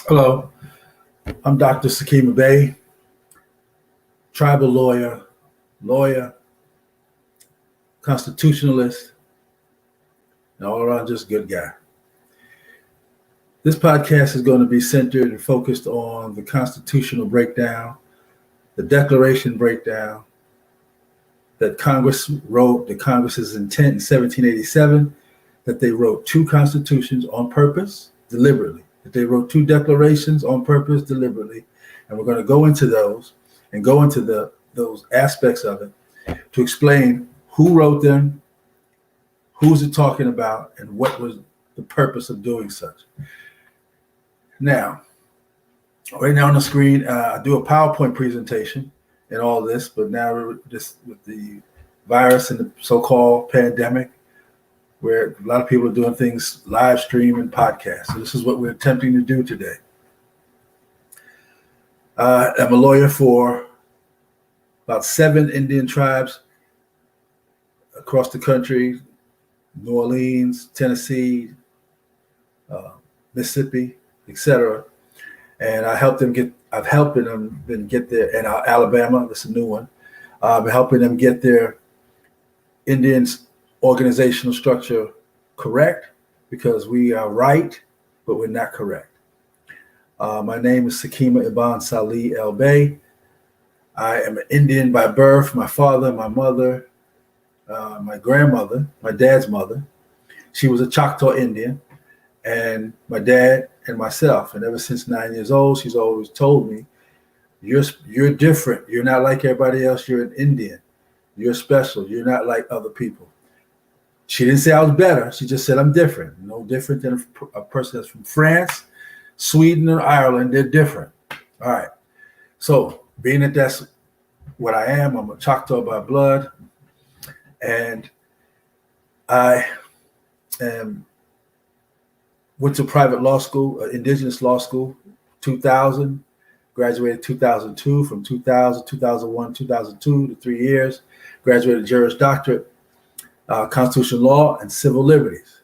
Hello, I'm Dr. Sakima Bey, tribal lawyer, constitutionalist, and all around just good guy. This podcast is going to be centered and focused on the constitutional breakdown, the Declaration breakdown that Congress wrote, the Congress's intent in 1787, that they wrote two constitutions on purpose, deliberately, that they wrote two declarations on purpose, deliberately, and we're going to go into those and go into those aspects of it to explain who wrote them, who's it talking about, and what was the purpose of doing such. Now, right now on the screen, I do a PowerPoint presentation and all this, but now just with the virus and the so-called pandemic, where a lot of people are doing things live stream and podcasts. So this is what we're attempting to do today. I'm a lawyer for about 7 Indian tribes across the country: New Orleans, Tennessee, Mississippi, etc. And I've helped them get there, and Alabama, that's a new one. Helping them get their Indians organizational structure correct, because we are right, but we're not correct. My name is Sakima Ibn Salih El Bey. I am an Indian by birth. My father, my mother, my grandmother, my dad's mother, she was a Choctaw Indian, and my dad and myself. And ever since 9 years old, she's always told me, you're different. You're not like everybody else. You're an Indian. You're special. You're not like other people. She didn't say I was better. She just said I'm different. No different than a person that's from France, Sweden, or Ireland. They're different. All right. So being that that's what I am, I'm a Choctaw by blood. And I went to private law school, indigenous law school, 2000, graduated 2002, from 2000, 2001, 2002 to 3 years, graduated Juris Doctorate, Constitutional Law and Civil Liberties.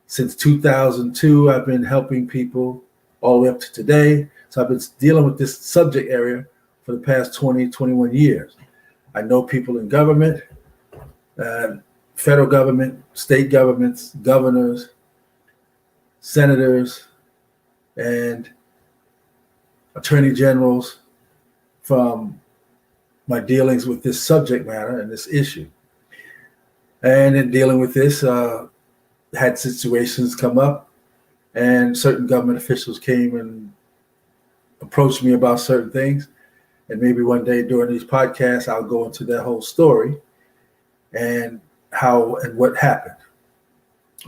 Since 2002, I've been helping people all the way up to today. So I've been dealing with this subject area for the past 20, 21 years. I know people in government, federal government, state governments, governors, senators, and attorney generals from my dealings with this subject matter and this issue. And in dealing with this, had situations come up, and certain government officials came and approached me about certain things. And maybe one day during these podcasts, I'll go into that whole story and how and what happened.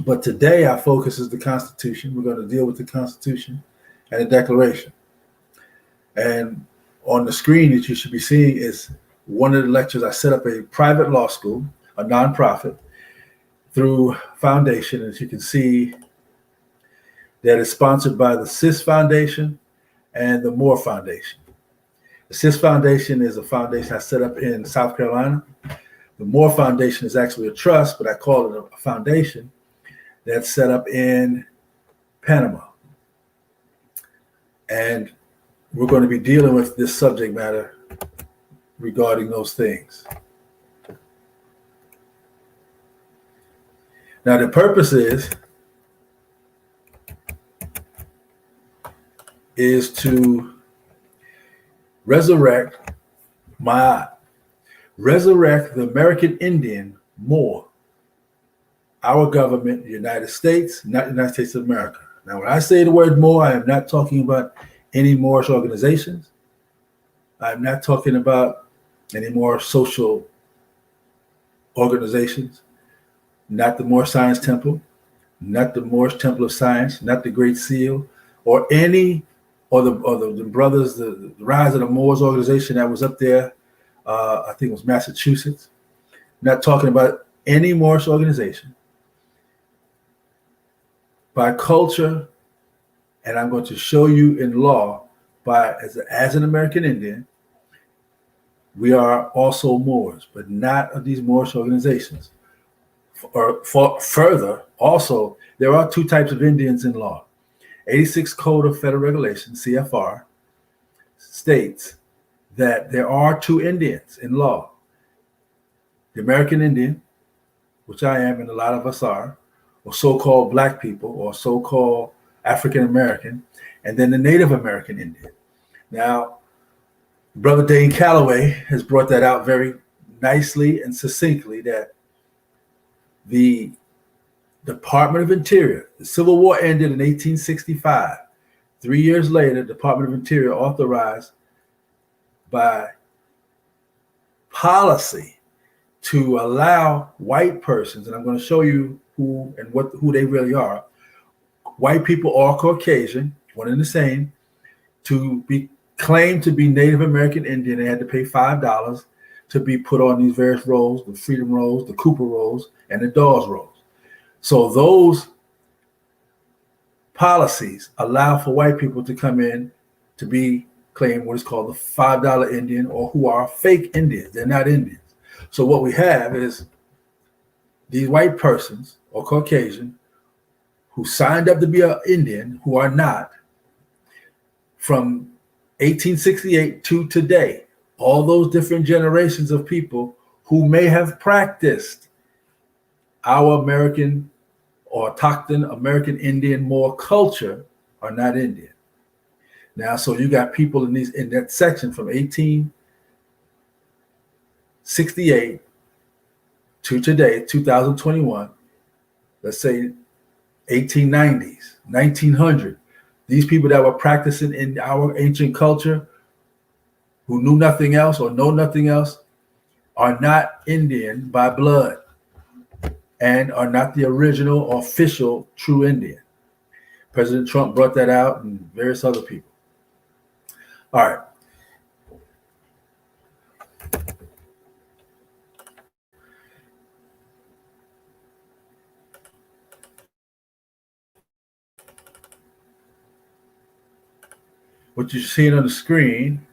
But today our focus is the Constitution. We're going to deal with the Constitution and the Declaration. And on the screen that you should be seeing is one of the lectures. I set up a private law school, a nonprofit, through foundation. As you can see, that is sponsored by the CIS Foundation and the Moore Foundation. The CIS Foundation is a foundation I set up in South Carolina. The Moore Foundation is actually a trust, but I call it a foundation that's set up in Panama. And we're going to be dealing with this subject matter regarding those things. Now, the purpose is to resurrect the American Indian more. Our government, the United States, not the United States of America. Now, when I say the word more, I am not talking about any Moorish organizations. I'm not talking about any more social organizations, not the Moorish Science Temple, not the Moorish Temple of Science, not the Great Seal, or the brothers, the Rise of the Moors organization that was up there. I think it was Massachusetts. Not talking about any Moorish organization. By culture, and I'm going to show you in law, as an American Indian, we are also Moors, but not of these Moorish organizations. Or further, also, there are two types of Indians in law. 86 Code of Federal Regulations, CFR, states that there are two Indians in law: the American Indian, which I am and a lot of us are, or so-called black people, or so-called African American, and then the Native American Indian. Now, Brother Dane Calloway has brought that out very nicely and succinctly, that the Department of Interior, the Civil War ended in 1865. 3 years later, the Department of Interior authorized by policy to allow white persons, and I'm going to show you who they really are. White people or Caucasian, one and the same, to be claimed to be Native American Indian. They had to pay $5 to be put on these various rolls: the Freedom Rolls, the Cooper Rolls, and the Dawes Rolls. So those policies allow for white people to come in to be claimed what is called the $5 Indian, or who are fake Indians. They're not Indians. So what we have is these white persons or Caucasian who signed up to be an Indian, who are not, from 1868 to today, all those different generations of people who may have practiced our American or autochthon American Indian Moor culture are not Indian. Now, so you got people in that section from 1868 to today, 2021, let's say 1890s, 1900. These people that were practicing in our ancient culture, who knew nothing else or know nothing else, are not Indian by blood and are not the original or official true Indian. President Trump brought that out, and various other people. All right. What you're seeing on the screen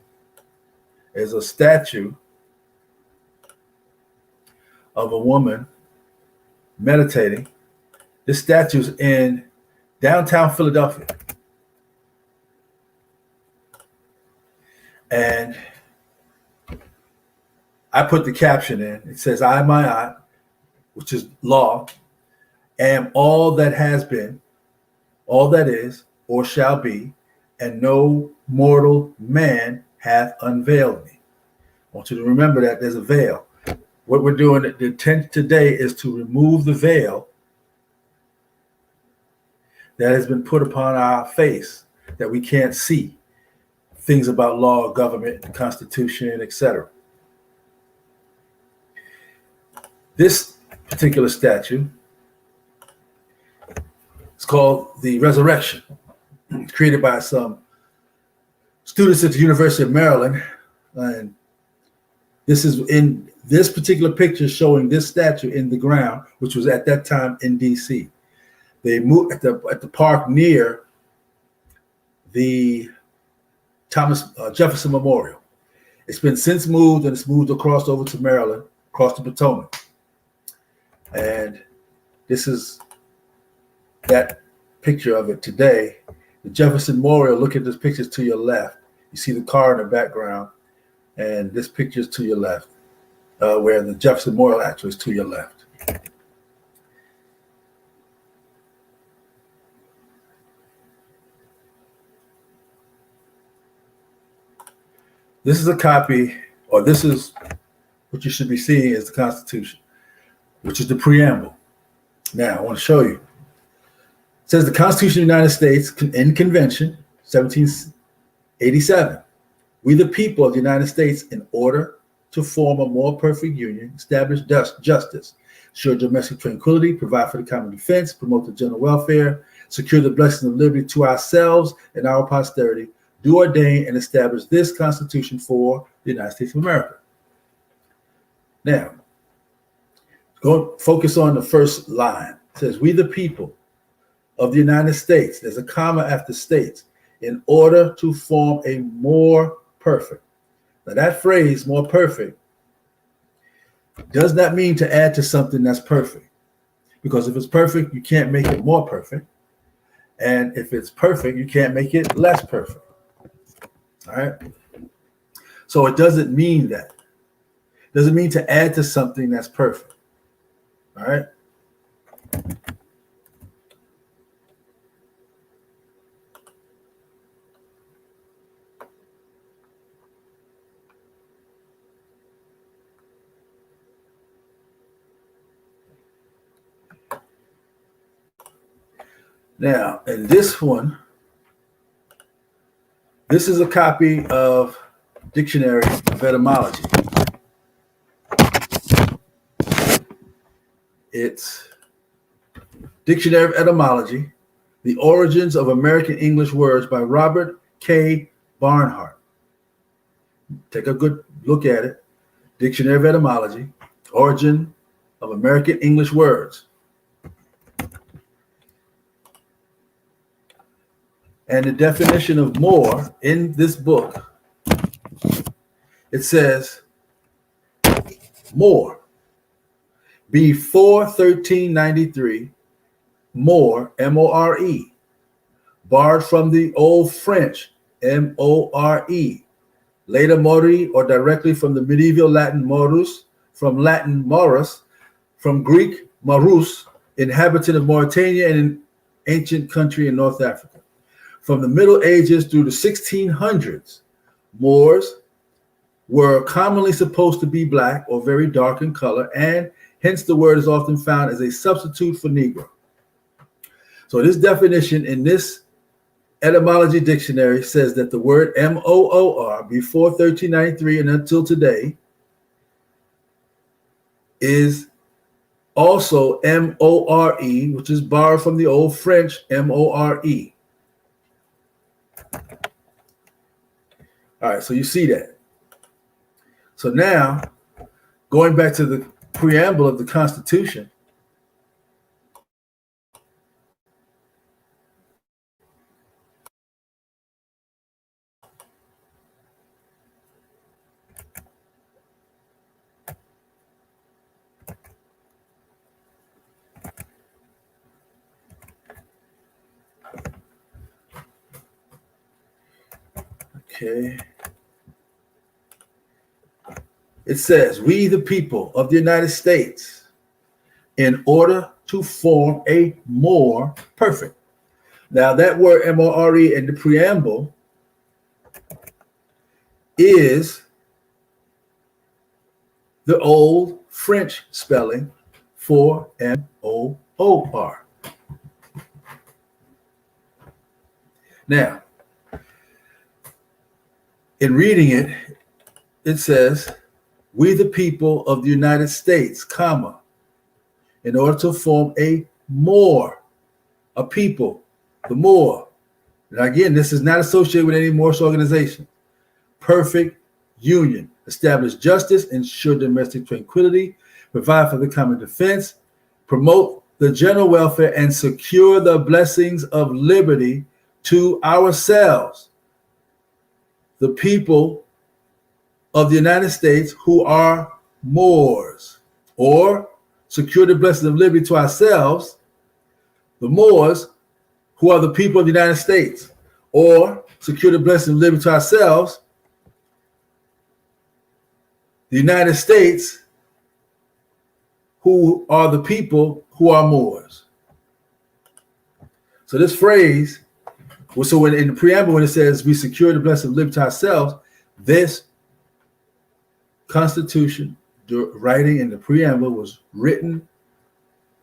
is a statue of a woman meditating. This statue is in downtown Philadelphia. And I put the caption in. It says, "I, my aunt," which is law, "am all that has been, all that is, or shall be, and no mortal man hath unveiled me." I want you to remember that there's a veil. What we're doing, the intent today is to remove the veil that has been put upon our face, that we can't see things about law, government, the Constitution, etc. This particular statue is called the Resurrection. It's created by some students at the University of Maryland, and this is in this particular picture showing this statue in the ground, which was at that time in DC. They moved at the park near the Thomas Jefferson Memorial. It's been since moved, and it's moved across over to Maryland, across the Potomac. And this is that picture of it today. The Jefferson Memorial, look at this picture to your left. You see the car in the background, and this picture is to your left, where the Jefferson Memorial actually is to your left. This is a copy, or this is what you should be seeing is the Constitution, which is the preamble. Now, I want to show you. It says the Constitution of the United States in Convention, 1787. "We the people of the United States, in order to form a more perfect union, establish justice, ensure domestic tranquility, provide for the common defense, promote the general welfare, secure the blessing of liberty to ourselves and our posterity, do ordain and establish this Constitution for the United States of America." Now, go focus on the first line. It says, "We the people of the United States," there's a comma after states, "in order to form a more perfect." Now that phrase, more perfect, does not mean to add to something that's perfect. Because if it's perfect, you can't make it more perfect. And if it's perfect, you can't make it less perfect. All right. So it doesn't mean that. It doesn't mean to add to something that's perfect. All right. Now, in this one, this is a copy of Dictionary of Etymology. It's Dictionary of Etymology, The Origins of American English Words by Robert K. Barnhart. Take a good look at it. Dictionary of Etymology, Origin of American English Words. And the definition of more in this book, it says more. Before 1393, more, M-O-R-E, borrowed from the Old French, M-O-R-E, later mori, or directly from the medieval Latin morus, from Latin morus, from Greek marus, inhabitant of Mauritania and an ancient country in North Africa. From the Middle Ages through the 1600s, Moors were commonly supposed to be black or very dark in color, and hence the word is often found as a substitute for Negro. So this definition in this etymology dictionary says that the word M-O-O-R before 1393 and until today is also M-O-R-E, which is borrowed from the Old French M-O-R-E. All right, so you see that. So now, going back to the preamble of the Constitution, okay. It says, we the people of the United States, in order to form a more perfect. Now that word M-O-R-E in the preamble is the old French spelling for M-O-O-R. Now, in reading it, it says, we the people of the United States, comma, in order to form a people, the more. Now again, this is not associated with any Morse organization. Perfect union, establish justice, ensure domestic tranquility, provide for the common defense, promote the general welfare, and secure the blessings of liberty to ourselves, the people of the United States who are Moors, or secure the blessings of liberty to ourselves, the Moors who are the people of the United States, or secure the blessings of liberty to ourselves, the United States who are the people who are Moors. So this phrase, so when in the preamble, when it says we secure the blessings of liberty to ourselves, this Constitution, writing in the preamble, was written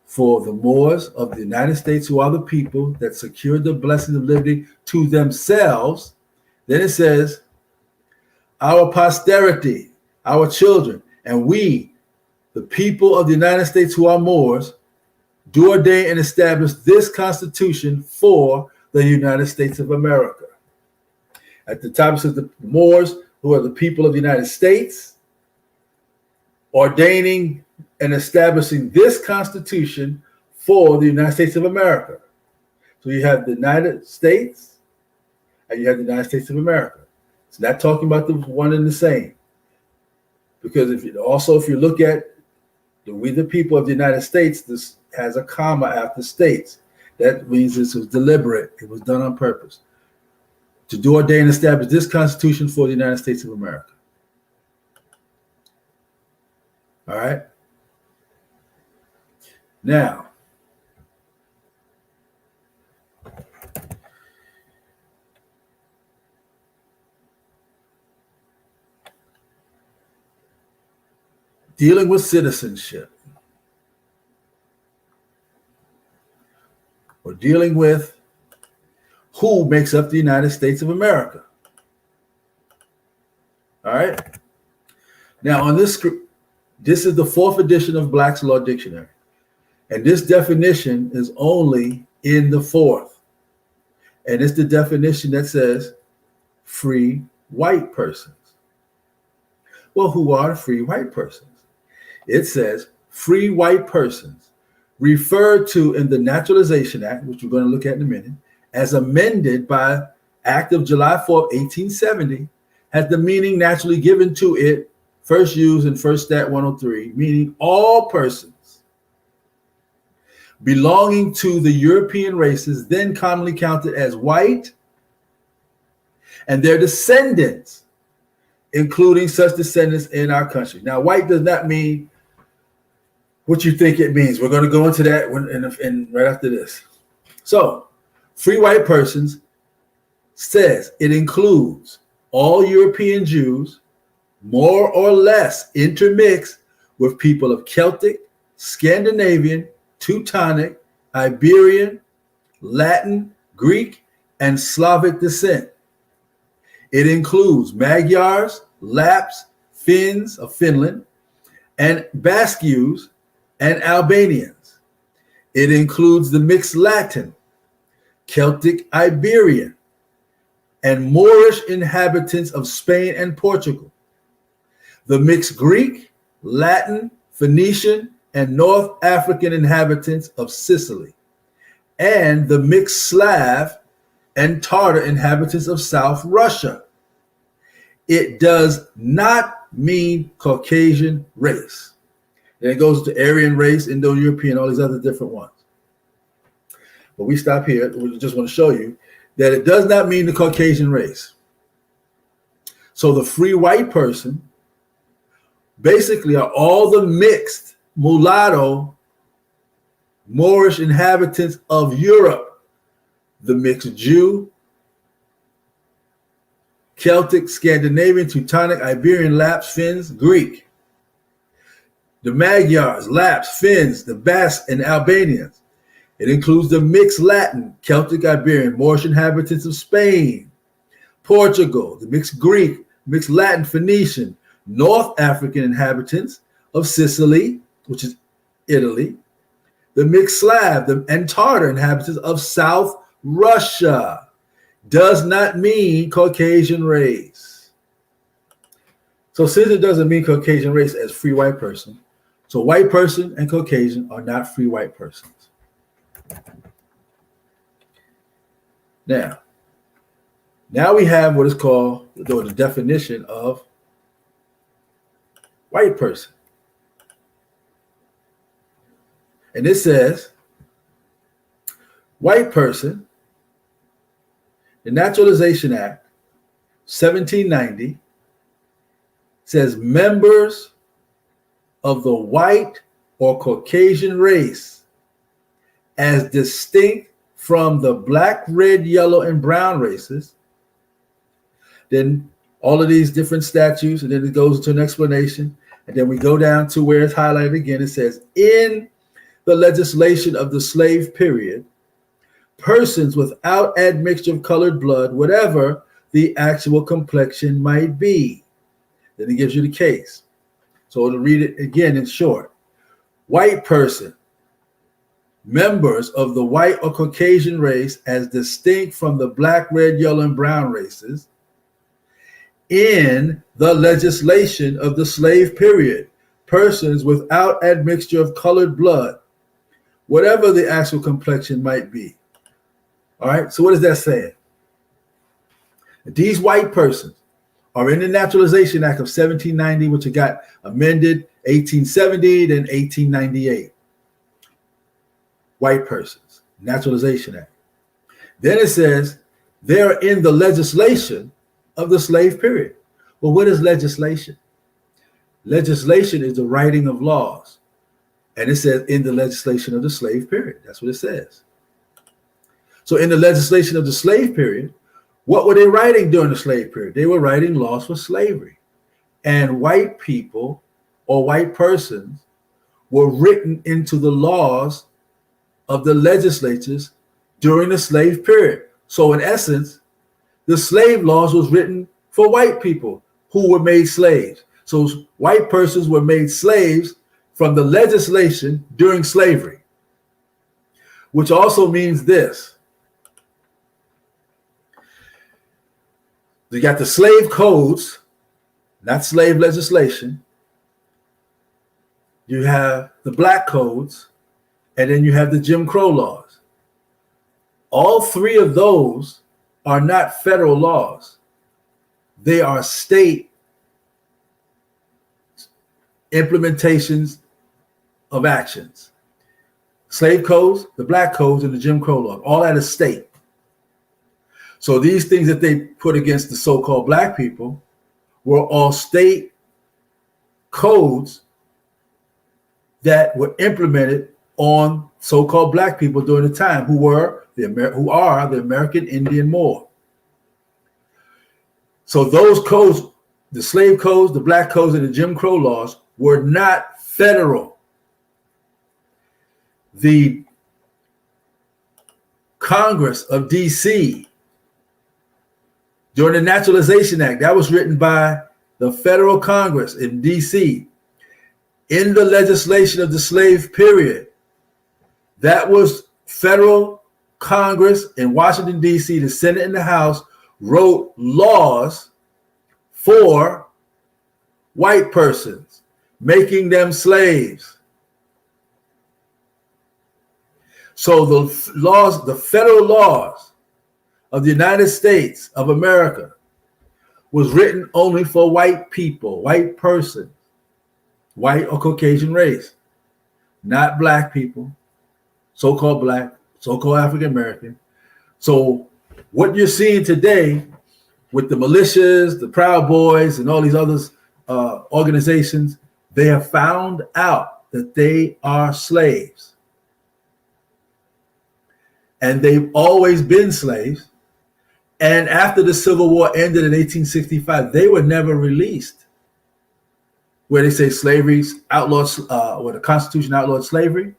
for the Moors of the United States, who are the people that secured the blessings of liberty to themselves. Then it says, our posterity, our children, and we, the people of the United States who are Moors, do ordain and establish this Constitution for the United States of America. At the top it says the Moors, who are the people of the United States, ordaining and establishing this Constitution for the United States of America. So you have the United States and you have the United States of America. It's not talking about the one and the same. Because if you look at we the people of the United States, this has a comma after states. That means this was deliberate. It was done on purpose. To do, ordain, and establish this Constitution for the United States of America. All right? Now, dealing with citizenship, or dealing with who makes up the United States of America. All right? Now, on this script, this is the 4th edition of Black's Law Dictionary. And this definition is only in the 4th. And it's the definition that says free white persons. Well, who are free white persons? It says free white persons referred to in the Naturalization Act, which we're going to look at in a minute, as amended by Act of July 4th, 1870, has the meaning naturally given to it, first used in First Stat 103, meaning all persons belonging to the European races then commonly counted as white and their descendants, including such descendants in our country. Now, white does not mean what you think it means. We're going to go into that right after this. So, free white persons says it includes all European Jews, more or less intermixed with people of Celtic, Scandinavian, Teutonic, Iberian, Latin, Greek, and Slavic descent. It includes Magyars, Lapps, Finns of Finland, and Basques and Albanians. It includes the mixed Latin, Celtic, Iberian, and Moorish inhabitants of Spain and Portugal, the mixed Greek, Latin, Phoenician, and North African inhabitants of Sicily, and the mixed Slav and Tartar inhabitants of South Russia. It does not mean Caucasian race. Then it goes to Aryan race, Indo-European, all these other different ones. But we stop here. We just want to show you that it does not mean the Caucasian race. So the free white person basically are all the mixed mulatto Moorish inhabitants of Europe, the mixed Jew, Celtic, Scandinavian, Teutonic, Iberian, Lapps, Finns, Greek, the Magyars, Lapps, Finns, the Basques, and Albanians. It includes the mixed Latin, Celtic, Iberian, Moorish inhabitants of Spain, Portugal, the mixed Greek, mixed Latin, Phoenician, North African inhabitants of Sicily, which is Italy, the mixed Slav and Tartar inhabitants of South Russia. Does not mean Caucasian race. So since it doesn't mean Caucasian race as free white person, so white person and Caucasian are not free white persons. Now we have what is called the definition of white person. And it says, white person, the Naturalization Act, 1790, says members of the white or Caucasian race as distinct from the black, red, yellow, and brown races. Then all of these different statutes, and then it goes into an explanation. And then we go down to where it's highlighted again. It says, in the legislation of the slave period, persons without admixture of colored blood, whatever the actual complexion might be. Then it gives you the case. So to read it again in short, white person, members of the white or Caucasian race as distinct from the black, red, yellow, and brown races in the legislation of the slave period, persons without admixture of colored blood, whatever the actual complexion might be. All right, so what is that saying? These white persons are in the Naturalization Act of 1790, which it got amended 1870 and 1898. White persons. Naturalization Act. Then it says they're in the legislation of the slave period. Well, what is legislation? Legislation is the writing of laws. And it says in the legislation of the slave period. That's what it says. So in the legislation of the slave period, what were they writing during the slave period? They were writing laws for slavery. And white people or white persons were written into the laws of the legislatures during the slave period. So in essence, the slave laws was written for white people who were made slaves. So white persons were made slaves from the legislation during slavery, which also means this. You got the slave codes, not slave legislation. You have the black codes, and then you have the Jim Crow laws. All three of those are not federal laws. They are state implementations of actions. Slave codes, the black codes, and the Jim Crow law, all at a state. So these things that they put against the so-called black people were all state codes that were implemented on so-called black people during the time, who are the American Indian Moor. So those codes, the slave codes, the black codes, and the Jim Crow laws were not federal. The Congress of DC during the Naturalization Act, that was written by the federal Congress in DC in the legislation of the slave period. That was federal Congress in Washington, D.C., the Senate and the House wrote laws for white persons, making them slaves. So the laws, the federal laws of the United States of America was written only for white people, white persons, white or Caucasian race, not black people, so-called black, so-called African American. So what you're seeing today with the militias, the Proud Boys, and all these other organizations, they have found out that they are slaves. And they've always been slaves. And after the Civil War ended in 1865, they were never released. Where they say slavery outlawed, or the Constitution outlawed slavery,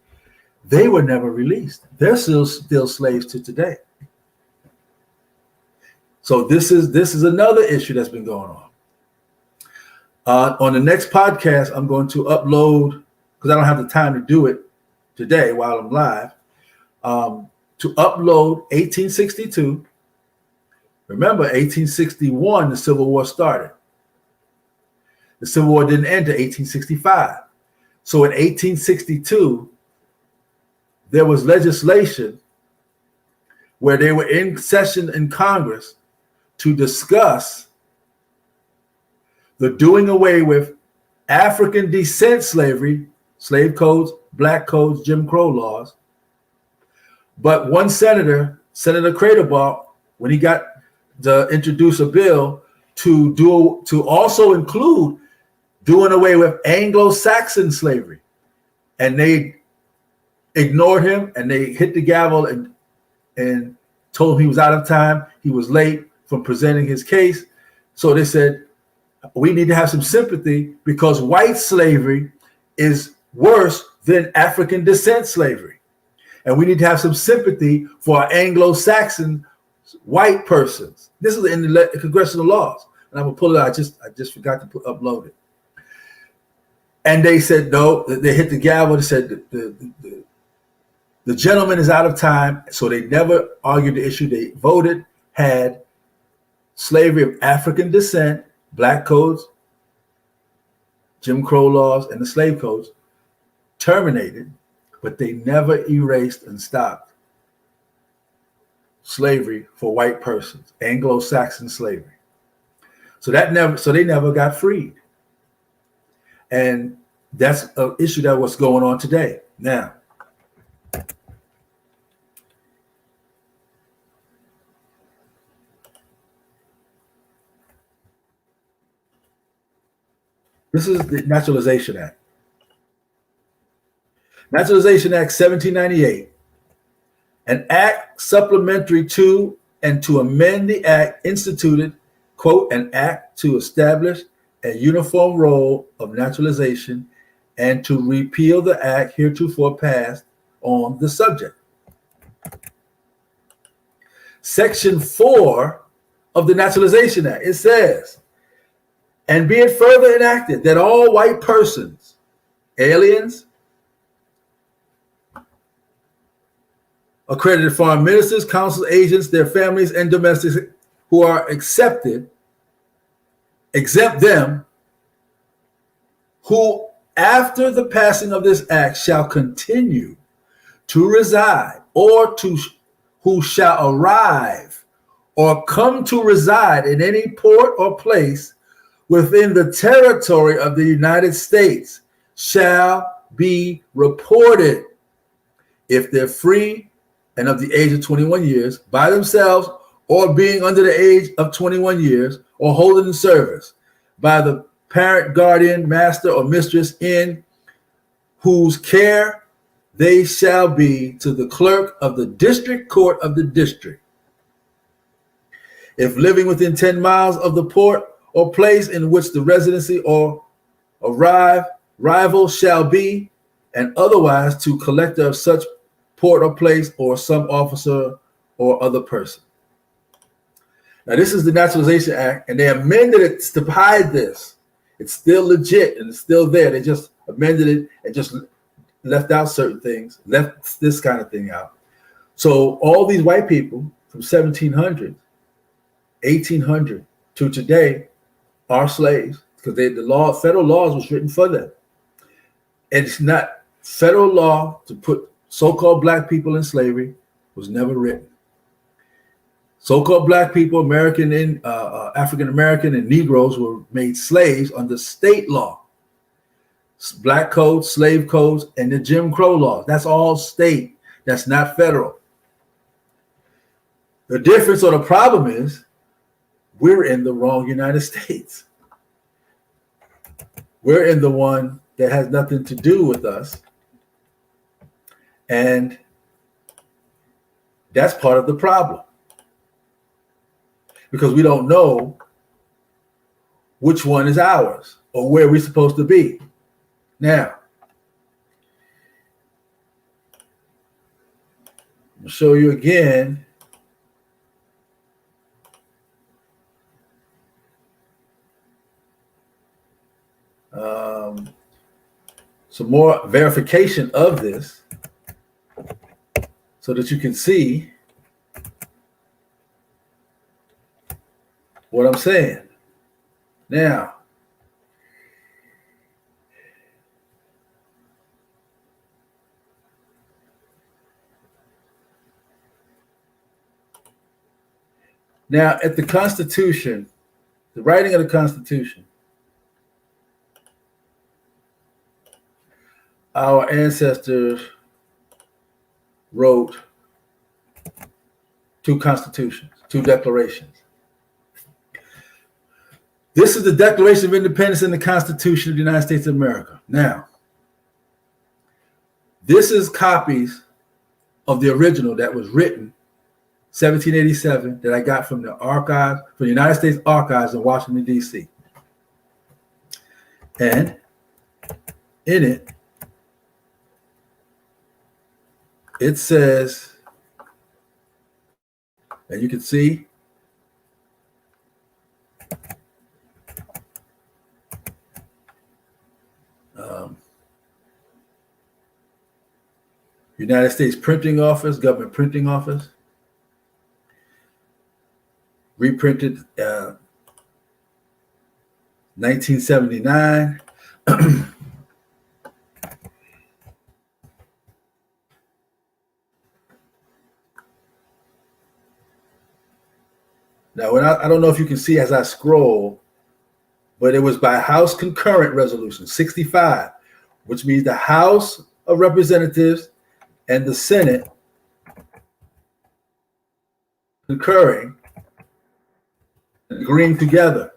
they were never released. They're still slaves to today. So this is another issue that's been going on. On the next podcast, I'm going to upload, because I don't have the time to do it today while I'm live, to upload 1862. Remember, 1861, the Civil War started. The Civil War didn't end until 1865. So in 1862, there was legislation where they were in session in Congress to discuss the doing away with African descent slavery, slave codes, black codes, Jim Crow laws. But one senator, Senator Craterbaugh, when he got to introduce a bill to also include doing away with Anglo-Saxon slavery, and they ignored him and they hit the gavel and told him he was out of time. He was late from presenting his case. So they said, we need to have some sympathy because white slavery is worse than African descent slavery. And we need to have some sympathy for our Anglo-Saxon white persons. This is in the congressional laws. And I'm gonna pull it out. I just forgot to upload it. And they said no. They hit the gavel. They said the gentleman is out of time. So they never argued the issue. They voted, had slavery of African descent, black codes, Jim Crow laws, and the slave codes terminated, but they never erased and stopped slavery for white persons, Anglo-Saxon slavery. So they never got freed. And that's an issue that was going on today. Now, This is the Naturalization Act. Naturalization Act 1798, an act supplementary to and to amend the act instituted, quote, an act to establish a uniform role of naturalization and to repeal the act heretofore passed on the subject. Section 4 of the Naturalization Act, it says, and be it further enacted that all white persons, aliens, accredited foreign ministers, consuls, agents, their families, and domestics who are accepted, exempt them, who after the passing of this act shall continue to reside, or to who shall arrive or come to reside in any port or place within the territory of the United States shall be reported if they're free and of the age of 21 years by themselves, or being under the age of 21 years, or holding in service by the parent, guardian, master, or mistress in whose care they shall be, to the clerk of the district court of the district. If living within 10 miles of the port or place in which the residency or arrival shall be, and otherwise to collector of such port or place, or some officer or other person. Now, this is the Naturalization Act, and they amended it to hide this. It's still legit and it's still there. They just amended it and just left out certain things, left this kind of thing out. So all these white people from 1700, 1800 to today are slaves, because federal laws was written for them. And it's not federal law to put so-called black people in slavery was never written. So-called black people, American and African-American and Negroes were made slaves under state law. Black codes, slave codes, and the Jim Crow laws. That's all state. That's not federal. The difference or the problem is we're in the wrong United States. We're in the one that has nothing to do with us. And that's part of the problem, because we don't know which one is ours or where we're supposed to be. Now, I'll show you again. Some more verification of this, so that you can see what I'm saying. Now, at the Constitution, the writing of the Constitution, our ancestors wrote 2 constitutions, 2 declarations. This is the Declaration of Independence and the Constitution of the United States of America. Now, this is copies of the original that was written 1787 that I got from the archives, from the United States Archives in Washington, D.C. And in it, it says, and you can see, United States Printing Office, Government Printing Office, reprinted 1979. Now, I don't know if you can see as I scroll, but it was by House Concurrent Resolution 65, which means the House of Representatives and the Senate concurring, agreeing together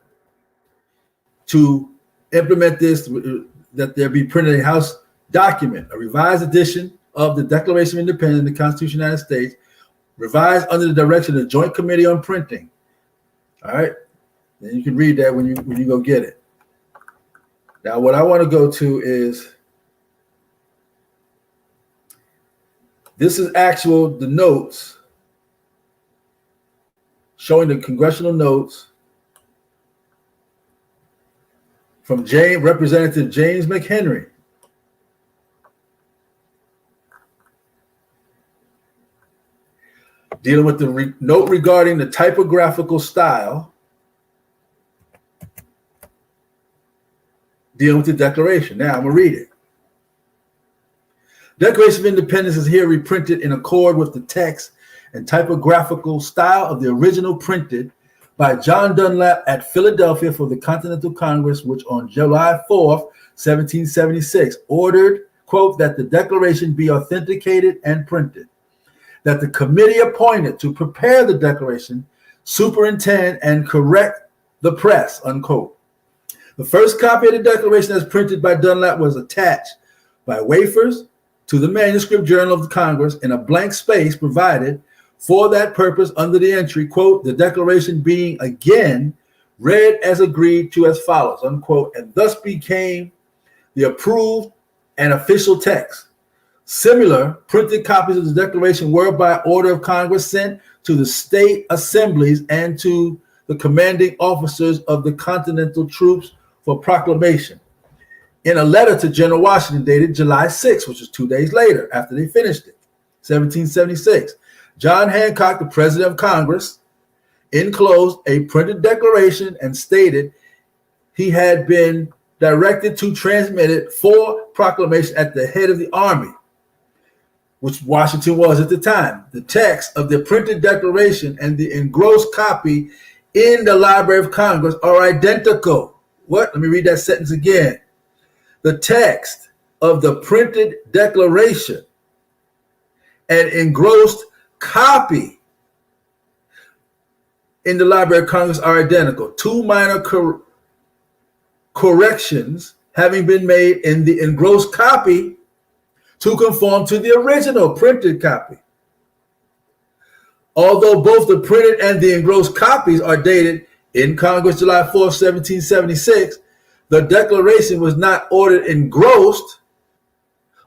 to implement this, that there be printed a House document, a revised edition of the Declaration of Independence and the Constitution of the United States, revised under the direction of the Joint Committee on Printing. All right, then you can read that when you go get it. Now, what I want to go to is, this is the notes, showing the congressional notes from Representative James McHenry. Dealing with the note regarding the typographical style, dealing with the Declaration. Now, I'm going to read it. Declaration of Independence is here reprinted in accord with the text and typographical style of the original printed by John Dunlap at Philadelphia for the Continental Congress, which on July 4th, 1776, ordered, quote, that the Declaration be authenticated and printed, that the committee appointed to prepare the Declaration superintend and correct the press, unquote. The first copy of the Declaration as printed by Dunlap was attached by wafers to the manuscript journal of the Congress in a blank space provided for that purpose under the entry, quote, the Declaration being again read as agreed to as follows, unquote, and thus became the approved and official text. Similar printed copies of the Declaration were by order of Congress sent to the state assemblies and to the commanding officers of the Continental troops for proclamation. In a letter to General Washington dated July 6, which was 2 days later after they finished it, 1776, John Hancock, the President of Congress, enclosed a printed declaration and stated he had been directed to transmit it for proclamation at the head of the army, which Washington was at the time. The text of the printed declaration and the engrossed copy in the Library of Congress are identical. What? Let me read that sentence again. The text of the printed declaration and engrossed copy in the Library of Congress are identical. Two minor corrections having been made in the engrossed copy to conform to the original printed copy. Although both the printed and the engrossed copies are dated in Congress July 4, 1776, the Declaration was not ordered engrossed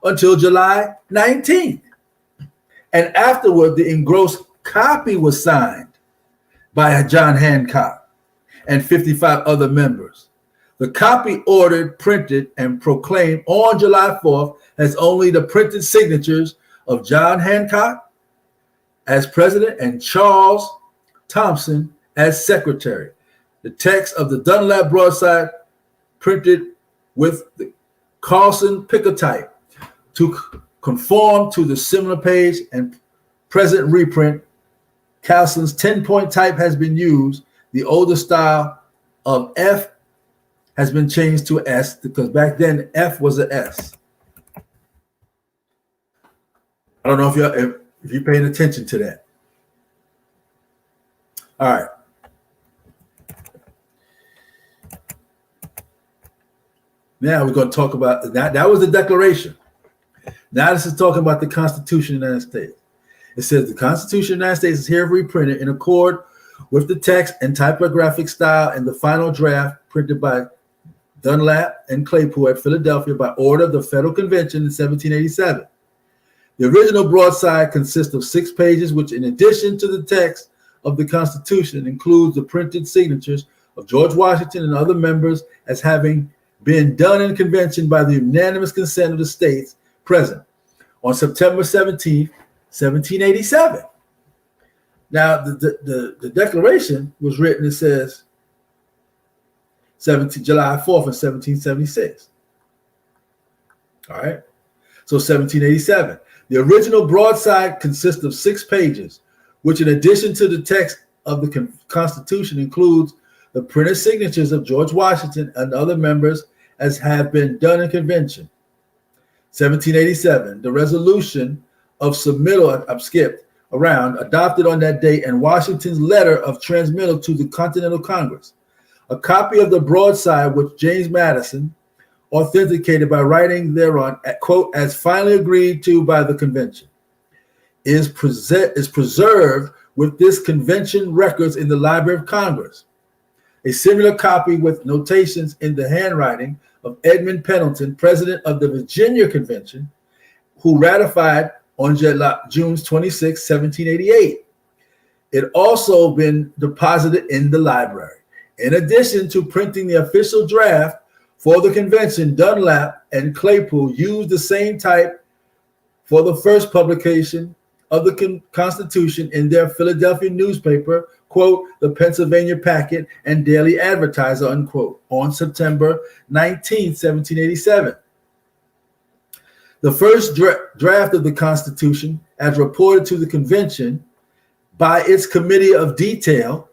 until July 19th. And afterward, the engrossed copy was signed by John Hancock and 55 other members. The copy ordered, printed, and proclaimed on July 4th has only the printed signatures of John Hancock as president and Charles Thompson as secretary. The text of the Dunlap broadside printed with the Carlson picotype to conform to the similar page and present reprint. Carlson's 10-point type has been used. The older style of F has been changed to S because back then F was an S. I don't know if you're paying attention to that. All right. Now we're going to talk about that. That was the Declaration. Now this is talking about the Constitution of the United States. It says the Constitution of the United States is here reprinted in accord with the text and typographic style in the final draft printed by Dunlap and Claypool at Philadelphia by order of the Federal Convention in 1787. The original broadside consists of 6 pages, which in addition to the text of the Constitution includes the printed signatures of George Washington and other members as having been done in convention by the unanimous consent of the states present on September 17th, 1787. Now, the Declaration was written, it says, July 4th of 1776. All right. So 1787. The original broadside consists of 6 pages, which in addition to the text of the Constitution includes the printed signatures of George Washington and other members as have been done in convention. 1787, the resolution of submittal, I've skipped around, adopted on that date, and Washington's letter of transmittal to the Continental Congress. A copy of the broadside, which James Madison authenticated by writing thereon, quote, as finally agreed to by the convention, is preserved with this convention records in the Library of Congress. A similar copy with notations in the handwriting of Edmund Pendleton, president of the Virginia Convention, who ratified on June 26, 1788. It also been deposited in the library. In addition to printing the official draft for the convention, Dunlap and Claypool used the same type for the first publication of the Constitution in their Philadelphia newspaper, quote, the Pennsylvania Packet and Daily Advertiser, unquote, on September 19, 1787. The first draft of the Constitution, as reported to the convention by its committee of detail,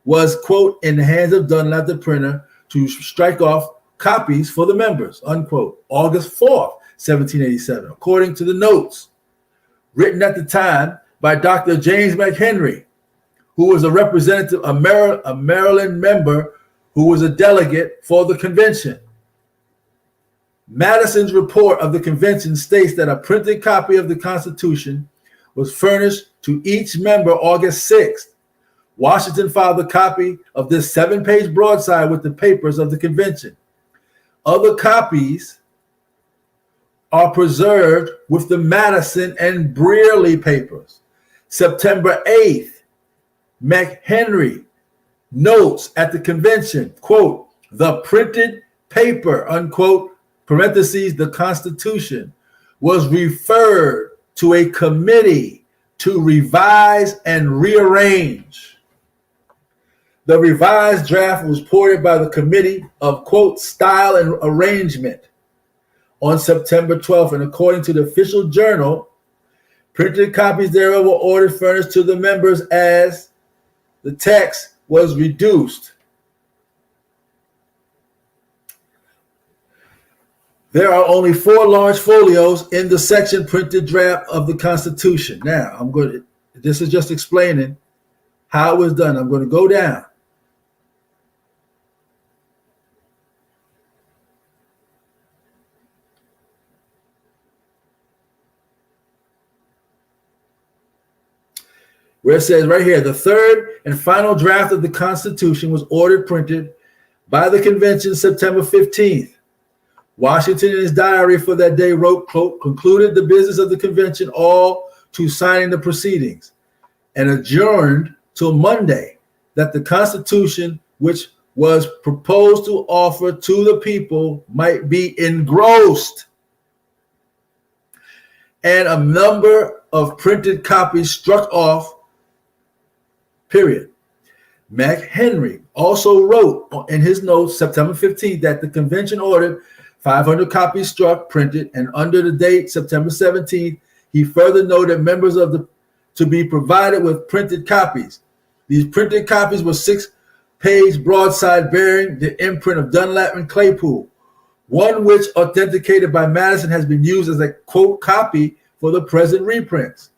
was, quote, in the hands of Dunlap the printer to strike off copies for the members, unquote, August 4th, 1787, according to the notes written at the time by Dr. James McHenry, who was a representative, a Maryland member who was a delegate for the convention. Madison's report of the convention states that a printed copy of the Constitution was furnished to each member August 6th. Washington filed a copy of this 7-page broadside with the papers of the convention. Other copies are preserved with the Madison and Brearley papers. September 8th, McHenry notes at the convention, quote, the printed paper, unquote, parentheses, the Constitution, was referred to a committee to revise and rearrange. The revised draft was reported by the committee of, quote, style and arrangement on September 12th, and according to the official journal, printed copies thereof were ordered furnished to the members as the text was reduced. There are only 4 large folios in the section printed draft of the Constitution. Now, this is just explaining how it was done. I'm going to go down. Where it says right here, the third and final draft of the Constitution was ordered printed by the convention September 15th. Washington in his diary for that day wrote, quote, concluded the business of the convention all to signing the proceedings and adjourned till Monday that the Constitution which was proposed to offer to the people might be engrossed and a number of printed copies struck off, period. McHenry also wrote in his notes September 15th that the convention ordered 500 copies struck, printed, and under the date September 17th, he further noted members of the to be provided with printed copies. These printed copies were 6-page broadside bearing the imprint of Dunlap and Claypool, one which authenticated by Madison has been used as a quote copy for the present reprints.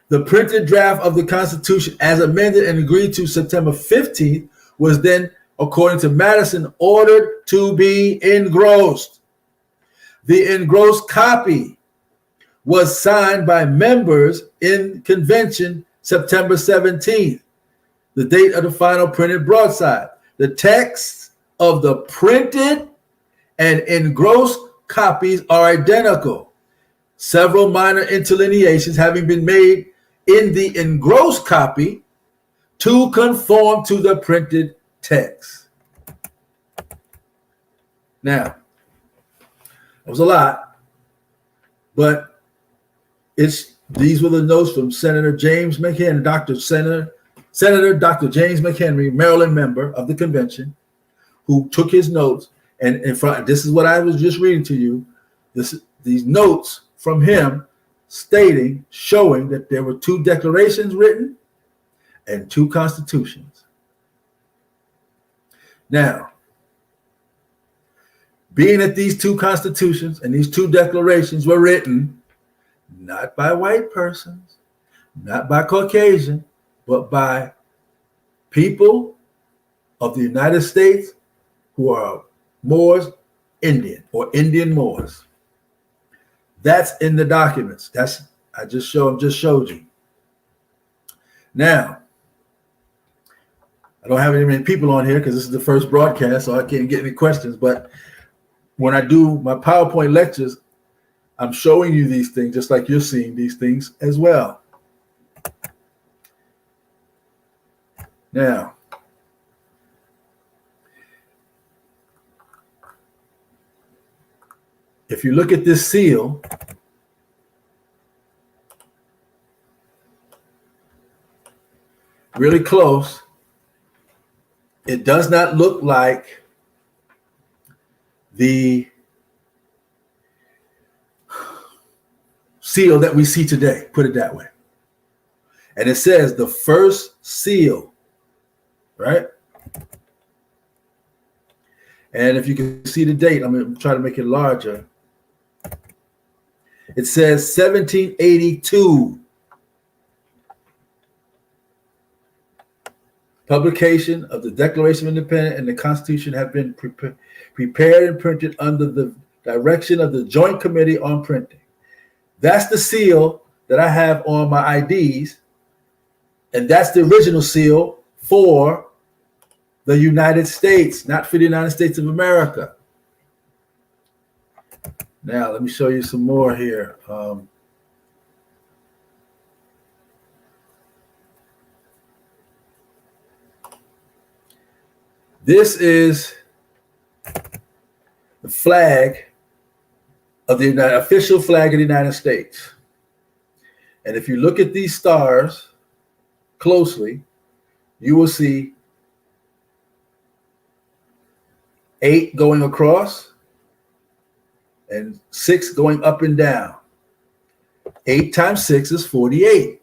The printed draft of the Constitution as amended and agreed to September 15th was then, according to Madison, ordered to be engrossed. The engrossed copy was signed by members in convention September 17th, the date of the final printed broadside. The texts of the printed and engrossed copies are identical, several minor interlineations having been made in the engrossed copy to conform to the printed text. Now, it was a lot, but these were the notes from Senator James McHenry, Senator Dr. James McHenry, Maryland member of the convention, who took his notes and in front. This is what I was just reading to you. These notes from him showing that there were 2 declarations written and 2 constitutions. Now, being that these 2 constitutions and these 2 declarations were written not by white persons, not by Caucasian, but by people of the United States who are Moors Indian or Indian Moors. That's in the documents. I just showed you. Now, I don't have any many people on here because this is the first broadcast, so I can't get any questions. But when I do my PowerPoint lectures, I'm showing you these things just like you're seeing these things as well. Now, if you look at this seal, really close, it does not look like the seal that we see today, put it that way. And it says the first seal, right? And if you can see the date, I'm going to try to make it larger. It says 1782. Publication of the Declaration of Independence and the Constitution have been prepared and printed under the direction of the Joint Committee on Printing. That's the seal that I have on my IDs, and that's the original seal for the United States, not for the United States of America. Now, let me show you some more here. This is the flag of the official flag of the United States. And if you look at these stars closely, you will see 8 going across and 6 going up and down. 8 times 6 is 48.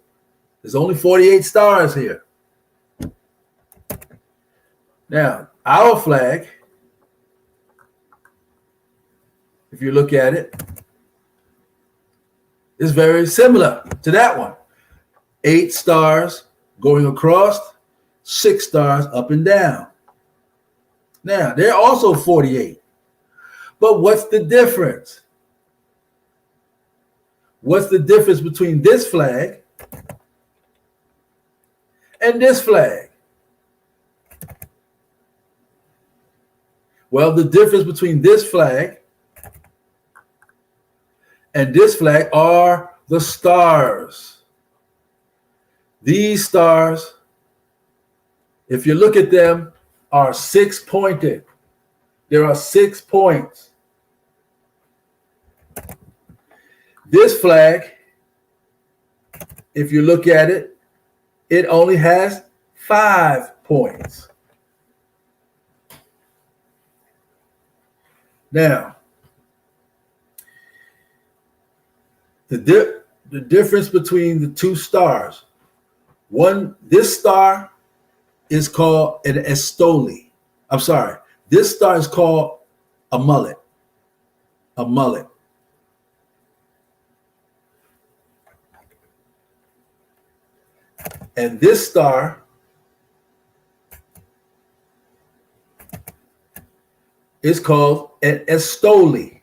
There's only 48 stars here. Now, our flag, if you look at it, is very similar to that one. 8 stars going across, 6 stars up and down. Now, they're also 48. But what's the difference? What's the difference between this flag and this flag? Well, the difference between this flag and this flag are the stars. These stars, if you look at them, are 6-pointed. There are 6 points. This flag, if you look at it, it only has 5 points. Now, the difference between the 2 stars. This star is called an estole. I'm sorry. This star is called a mullet. A mullet. And this star is called an estole.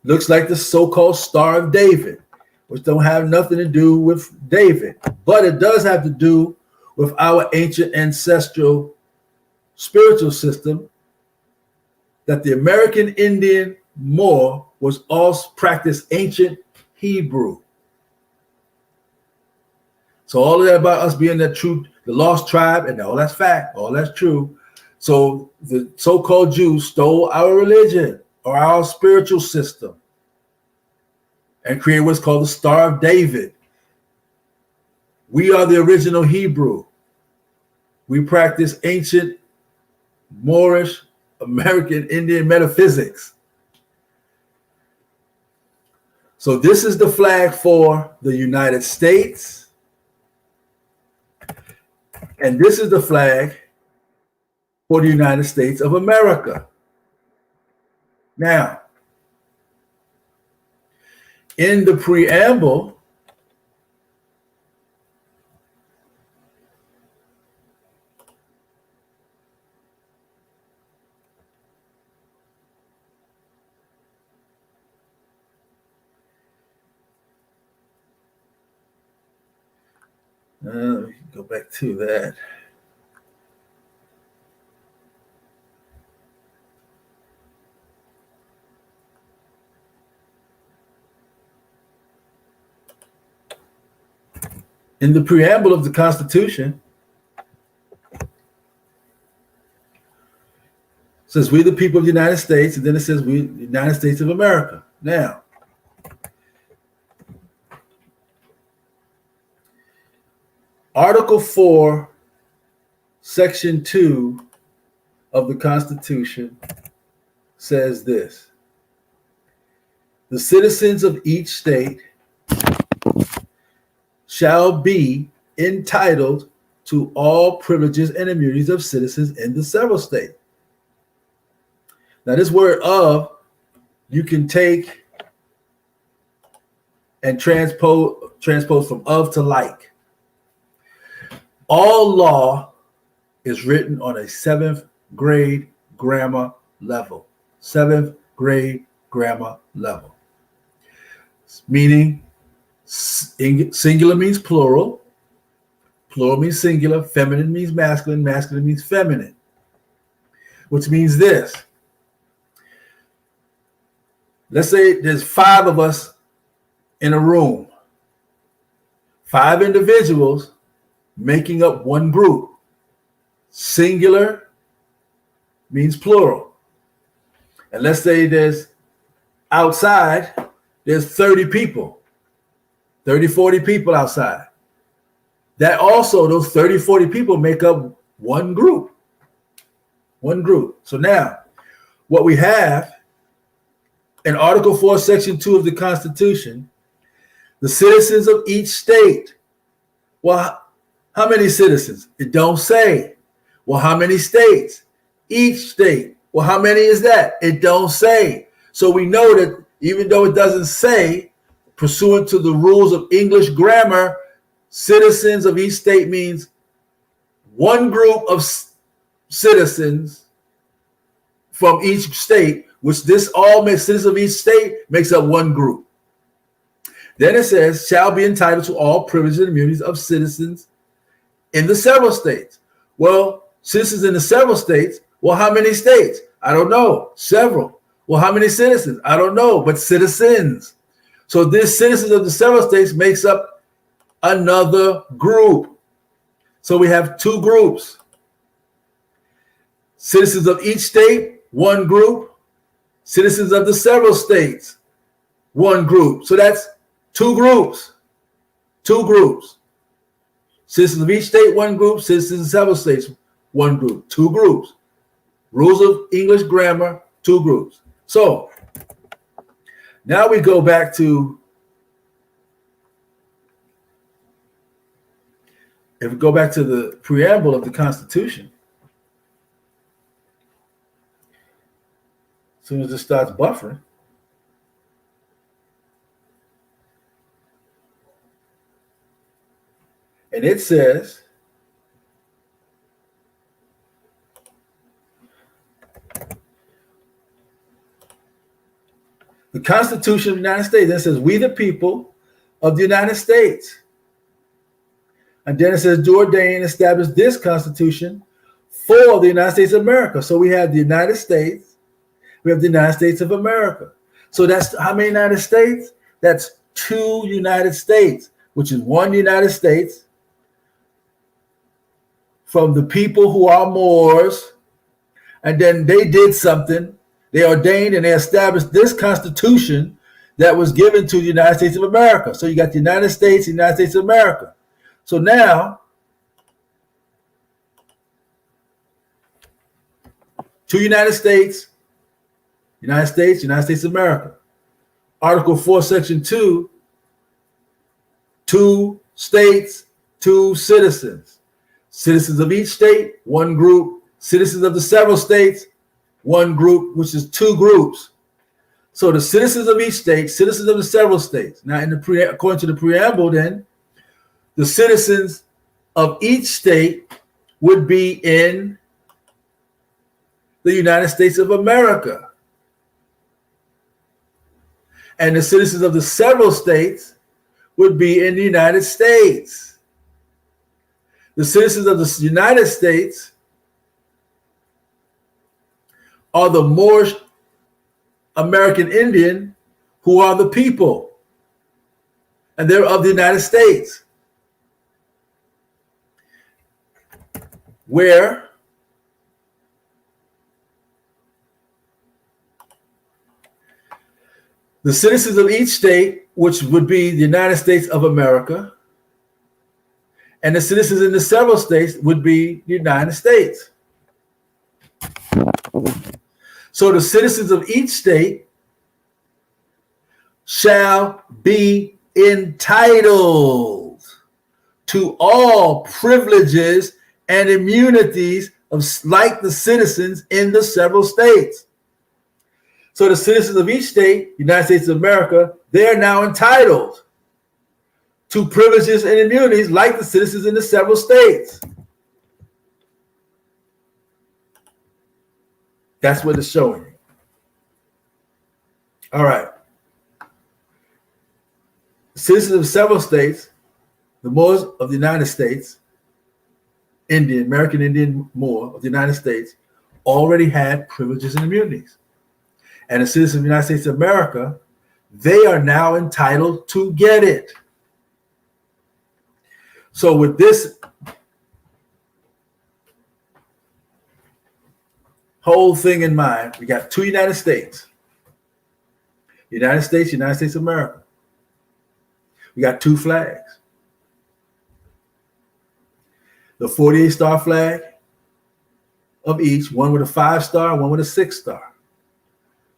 Looks like the so-called Star of David, which don't have nothing to do with David, but it does have to do with our ancient ancestral spiritual system that the American Indian Moor was also practiced ancient Hebrew. So all of that about us being the lost tribe, and all that's fact, all that's true. So the so-called Jews stole our religion or our spiritual system and created what's called the Star of David. We are the original Hebrew. We practice ancient Moorish American Indian metaphysics. So this is the flag for the United States. And this is the flag for the United States of America. Now, in the preamble, Let me go back to that. In the preamble of the Constitution, it says, we the people of the United States, and then it says, we the United States of America. Now, Article 4, Section 2 of the Constitution says this: the citizens of each state shall be entitled to all privileges and immunities of citizens in the several states. Now, this word "of" you can take and transpose from "of" to "like." All law is written on a 7th grade grammar level. 7th grade grammar level. Meaning, singular means plural. Plural means singular. Feminine means masculine. Masculine means feminine. Which means this. Let's say there's 5 of us in a room. 5 individuals making up one group. Singular means plural. And let's say there's outside, there's 30 people, 30, 40 people outside. That also, those 30, 40 people make up one group. One group. So now, what we have in Article 4, Section 2 of the Constitution, the citizens of each state. Well, how many citizens? It don't say. Well, how many states? Each state. Well, how many is that? It don't say. So we know that even though it doesn't say, pursuant to the rules of English grammar, citizens of each state means one group of citizens from each state, which this all makes, citizens of each state makes up one group. Then it says, shall be entitled to all privileges and immunities of citizens in the several states. Well, citizens in the several states, well, how many states? I don't know. Several. Well, how many citizens? I don't know, but citizens. So this citizens of the several states makes up another group. So we have 2 groups. Citizens of each state, one group. Citizens of the several states, one group. So that's 2 groups. 2 groups. Citizens of each state, one group. Citizens of several states, one group. 2 groups. Rules of English grammar, 2 groups. So now we go back to, if we go back to the preamble of the Constitution, as soon as it starts buffering, and it says, the Constitution of the United States, then it says, we the people of the United States. And then it says, do ordain and establish this Constitution for the United States of America. So we have the United States, we have the United States of America. So that's how many United States? That's 2 United States, which is 1 United States from the people who are Moors, and then they did something. They ordained and they established this Constitution that was given to the United States of America. So you got the United States, the United States of America. So now, 2 United States, United States, United States of America. Article 4, Section 2, 2 states, 2 citizens. Citizens of each state, one group. Citizens of the several states, one group, which is 2 groups. So the citizens of each state, citizens of the several states. Now, according to the preamble, then, the citizens of each state would be in the United States of America. And the citizens of the several states would be in the United States. The citizens of the United States are the Moorish American Indian, who are the people, and they're of the United States. Where the citizens of each state, which would be the United States of America, and the citizens in the several states would be the United States. So the citizens of each state shall be entitled to all privileges and immunities of like the citizens in the several states. So the citizens of each state, United States of America, they are now entitled to privileges and immunities like the citizens in the several states. That's what it's showing you. All right. Citizens of several states, the Moors of the United States, American Indian Moor of the United States, already had privileges and immunities. And the citizens of the United States of America, they are now entitled to get it. So with this whole thing in mind, we got two United States. United States of America. We got two flags. The 48-star flag of each, one with a 5-star, one with a 6-star.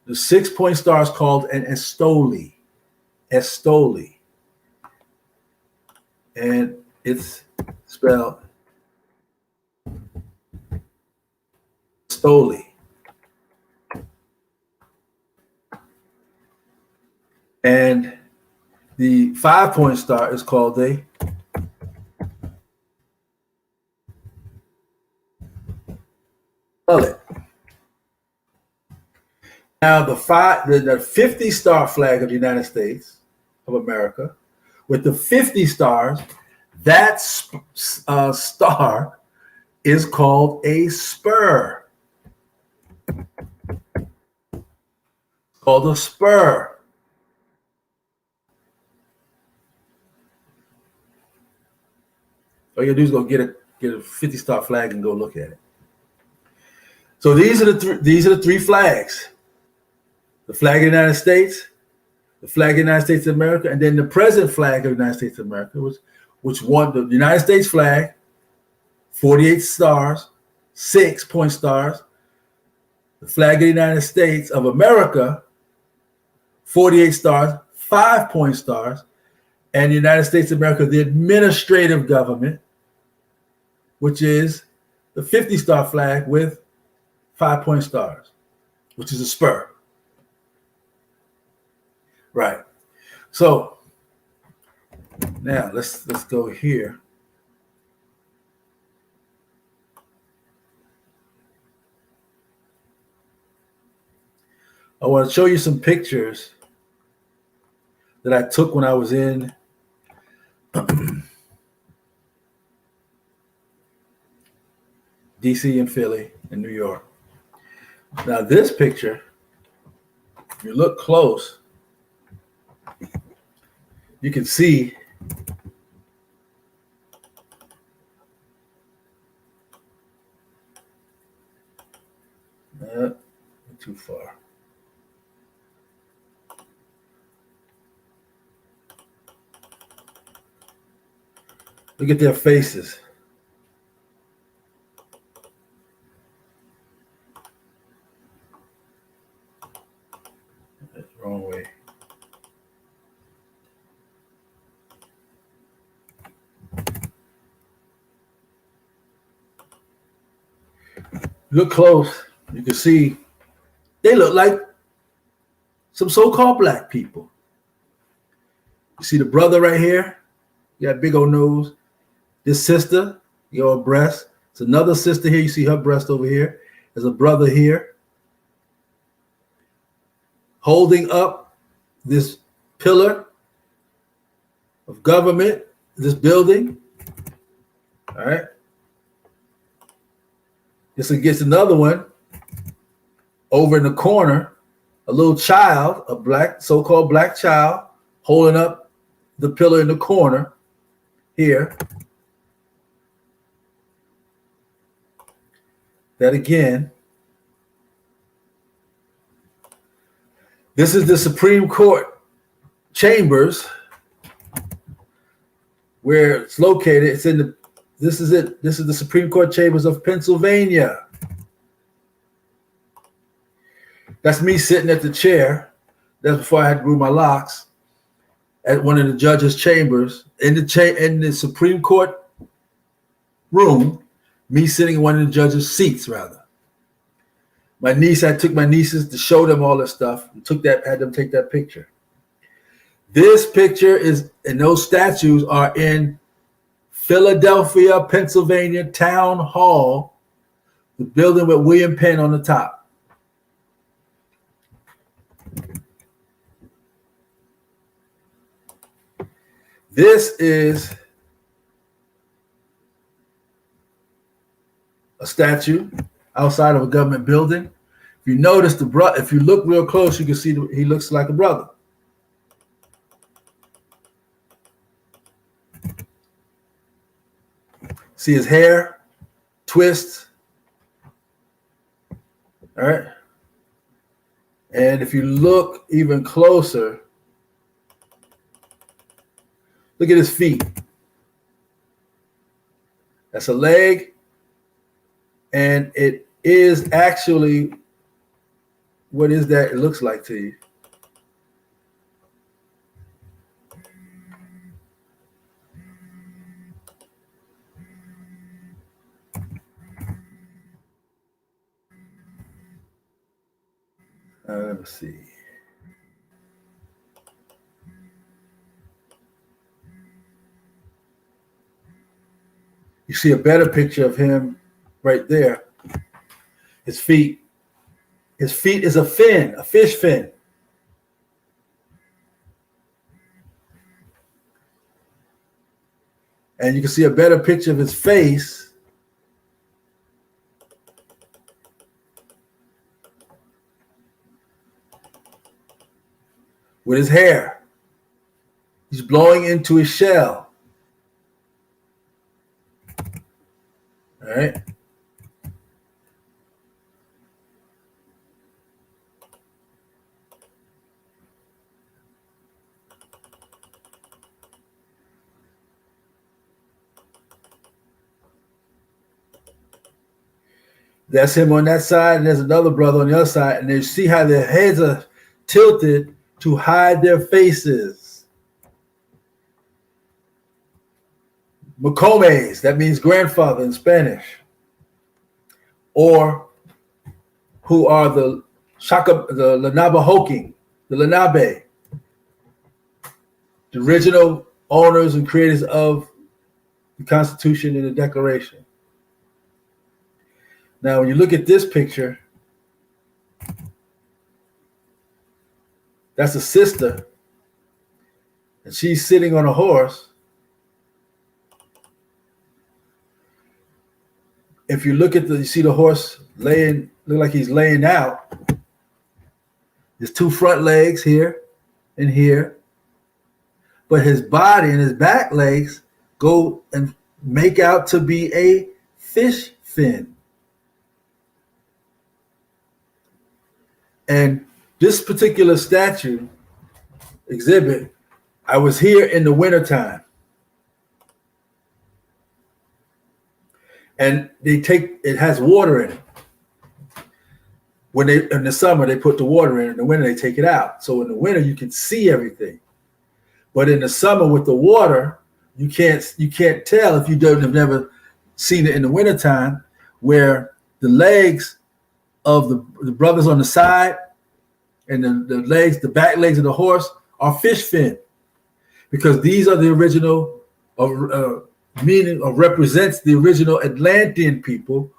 The 6-point star is called an estole. Estole. And it's spelled estole. And the 5-point star is called a mullet. Now the 50-star flag of the United States of America, with the 50 stars, that star is called a spur. Called a spur. All you gotta do is go get a 50-star flag and go look at it. So these are the three flags: the flag of the United States, the flag of the United States of America, and then the present flag of the United States of America, which won the United States flag, 48 stars, 6-point stars. The flag of the United States of America, 48 stars, 5-point stars, and the United States of America, the administrative government, which is the 50-star flag with 5-point stars, which is a spur. Right. So now let's go here. I want to show you some pictures that I took when I was in DC and Philly and New York. Now this picture, if you look close, you can see too far. Look at their faces. That's the wrong way. Look close, you can see they look like some so-called black people. You see the brother right here? You got a big old nose. This sister, your breast. It's another sister here. You see her breast over here. There's a brother here holding up this pillar of government, this building. All right. This gets another one over in the corner, a little child, a black, so-called black child, holding up the pillar in the corner here. That again. This is the Supreme Court chambers where it's located. It's in the, this is it. This is the Supreme Court chambers of Pennsylvania. That's me sitting at the chair. That's before I had to groom my locks at one of the judge's chambers in the Supreme Court room. Me sitting in one of the judge's seats, rather. My niece, I took my nieces to show them all this stuff and had them take that picture. This picture is, and those statues are in Philadelphia, Pennsylvania Town Hall, the building with William Penn on the top. This is a statue outside of a government building. If you notice if you look real close, you can see he looks like a brother. See his hair twist. All right. And if you look even closer, look at his feet. That's a leg. And it is actually, what is that? It looks like to you. Let me see. You see a better picture of him right there. His feet. His feet is a fin, a fish fin. And you can see a better picture of his face. With his hair. He's blowing into his shell. All right. That's him on that side, and there's another brother on the other side, and you see how their heads are tilted to hide their faces. Macomes, that means grandfather in Spanish. Or who are the Lenabe, the Lenabe, the original owners and creators of the Constitution and the Declaration. Now, when you look at this picture, that's a sister, and she's sitting on a horse. If you look at you see the horse look like he's laying out. There's two front legs here and here, but his body and his back legs go and make out to be a fish fin. And this particular statue exhibit, I was here in the wintertime. And it has water in it. In the summer, they put the water in. In the winter, they take it out. So in the winter, you can see everything. But in the summer with the water, you can't tell if you have never seen it in the wintertime, where the legs of the brothers on the side and the back legs of the horse are fish fin, because these are the original meaning or represents the original Atlantean people,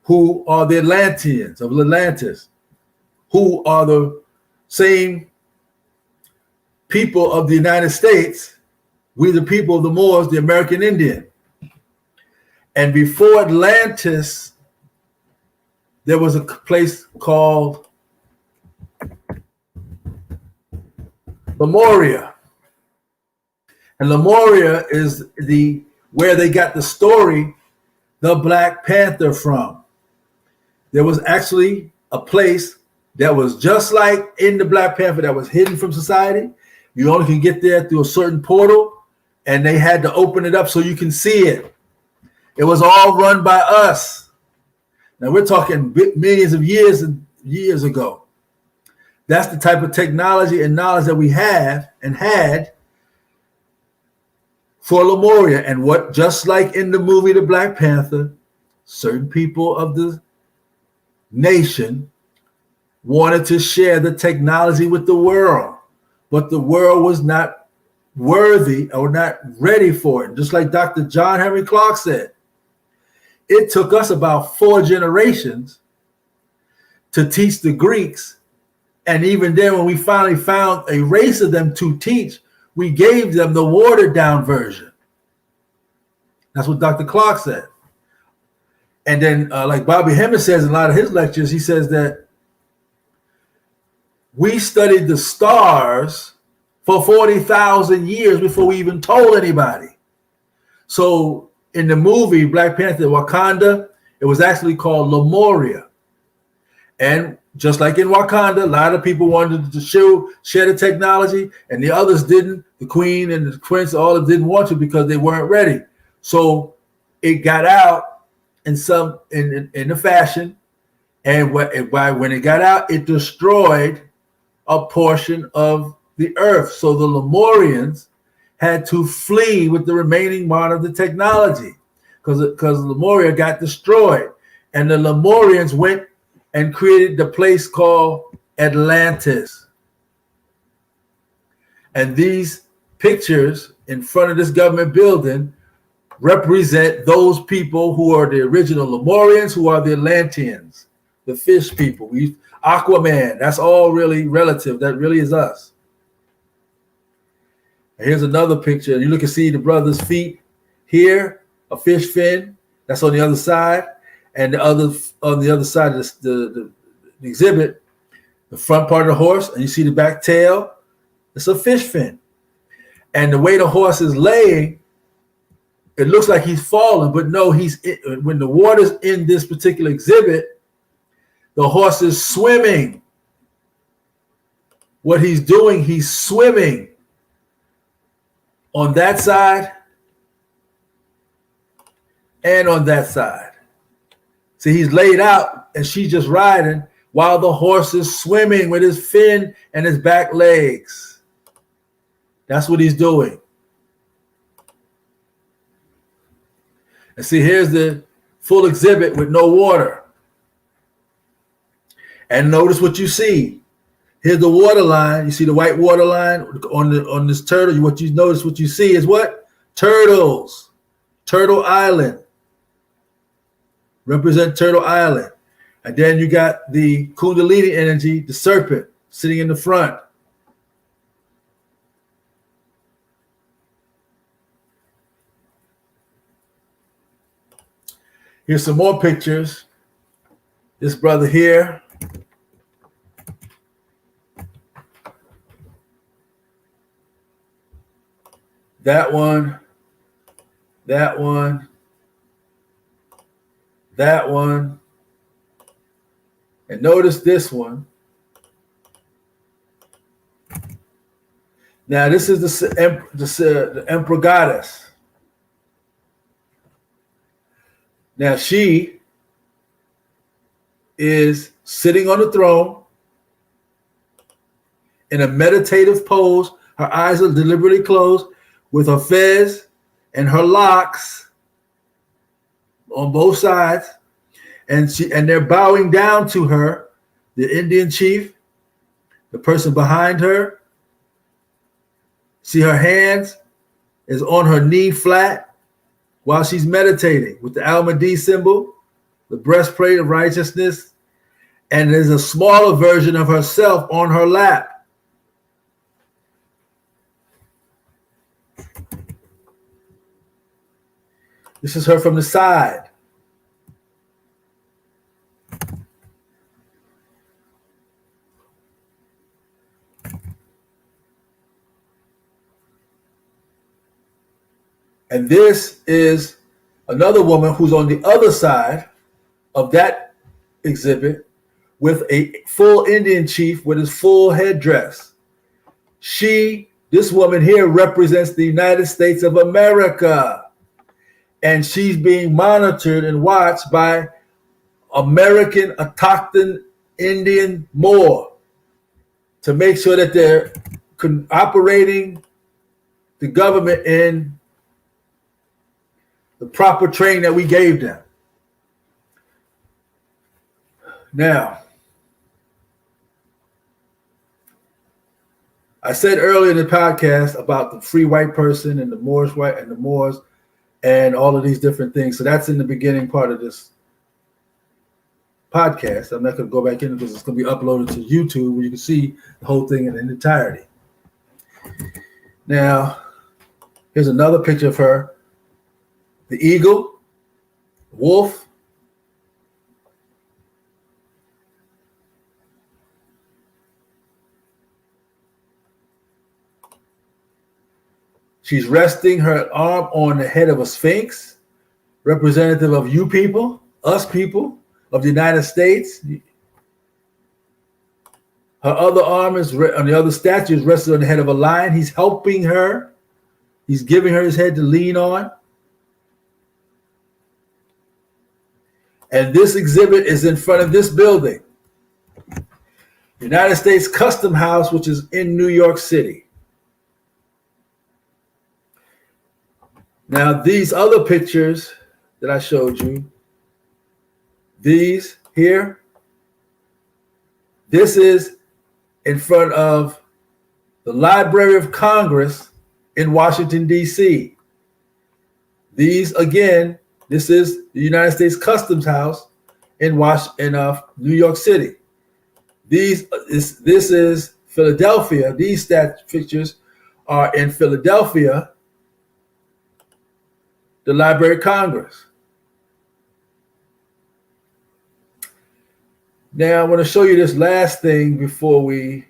who are the Atlanteans of Atlantis, who are the same people of the United States. We the people of the Moors, the American Indian. And before Atlantis, there was a place called Lemuria. And Lemuria is where they got the story, the Black Panther, from. There was actually a place that was just like in the Black Panther that was hidden from society. You only can get there through a certain portal, and they had to open it up so you can see it. It was all run by us. Now we're talking millions of years and years ago. That's the type of technology and knowledge that we have and had for Lemuria. And what, just like in the movie The Black Panther, certain people of the nation wanted to share the technology with the world, but the world was not worthy or not ready for it. Just like Dr. John Henry Clarke said, it took us about 4 generations to teach the Greeks. And even then, when we finally found a race of them to teach, we gave them the watered down version. That's what Dr. Clarke said. And then like Bobby Hemmett says in a lot of his lectures, he says that we studied the stars for 40,000 years before we even told anybody. So in the movie Black Panther, Wakanda, it was actually called Lemuria. And just like in Wakanda, a lot of people wanted to share the technology, and the others didn't. The queen and the prince, all of them didn't want to because they weren't ready. So it got out in the fashion, and when it got out, it destroyed a portion of the earth. So the Lemurians had to flee with the remaining part of the technology because Lemuria got destroyed, and the Lemurians went and created the place called Atlantis. And these pictures in front of this government building represent those people who are the original Lemurians, who are the Atlanteans, the fish people. Aquaman, that's all really relative. That really is us. And here's another picture. You look and see the brother's feet here, a fish fin. That's on the other side. And on the other side of the exhibit, the front part of the horse, and you see the back tail, it's a fish fin. And the way the horse is laying, it looks like he's falling, but no, when the water's in this particular exhibit, the horse is swimming. What he's doing, he's swimming on that side and on that side. See, he's laid out and she's just riding while the horse is swimming with his fin and his back legs. That's what he's doing. And see, here's the full exhibit with no water. And notice what you see. Here's the water line. You see the white water line on this turtle. What you see is what? Turtles. Turtle Island. Represent Turtle Island. And then you got the Kundalini energy, the serpent, sitting in the front. Here's some more pictures. This brother here. That one. That one. That one. And notice this one. Now this is the Emperor Goddess. Now she is sitting on the throne in a meditative pose. Her eyes are deliberately closed with her fez and her locks on both sides. And they're bowing down to her, the Indian chief, the person behind her. See, her hands is on her knee flat while she's meditating with the Al-Mahdi symbol, the breastplate of righteousness, and there's a smaller version of herself on her lap. This is her from the side. And this is another woman who's on the other side of that exhibit with a full Indian chief with his full headdress. This woman here represents the United States of America. And she's being monitored and watched by American autochthon Indian Moor to make sure that they're operating the government in the proper training that we gave them. Now, I said earlier in the podcast about the free white person and the Moorish white and the Moors and all of these different things. So that's in the beginning part of this podcast. I'm not going to go back in because it's going to be uploaded to YouTube where you can see the whole thing in entirety. Now, here's another picture of her. The eagle, wolf, she's resting her arm on the head of a sphinx, representative of you people, us people of the United States. Her other arm is on the other statue is rested on the head of a lion. He's helping her. He's giving her his head to lean on. And this exhibit is in front of this building, United States Custom House, which is in New York City. Now, these other pictures that I showed you, these here, this is in front of the Library of Congress in Washington, D.C. These, again, this is the United States Customs House in New York City. This is Philadelphia. These pictures are in Philadelphia, the Library of Congress. Now, I want to show you this last thing before we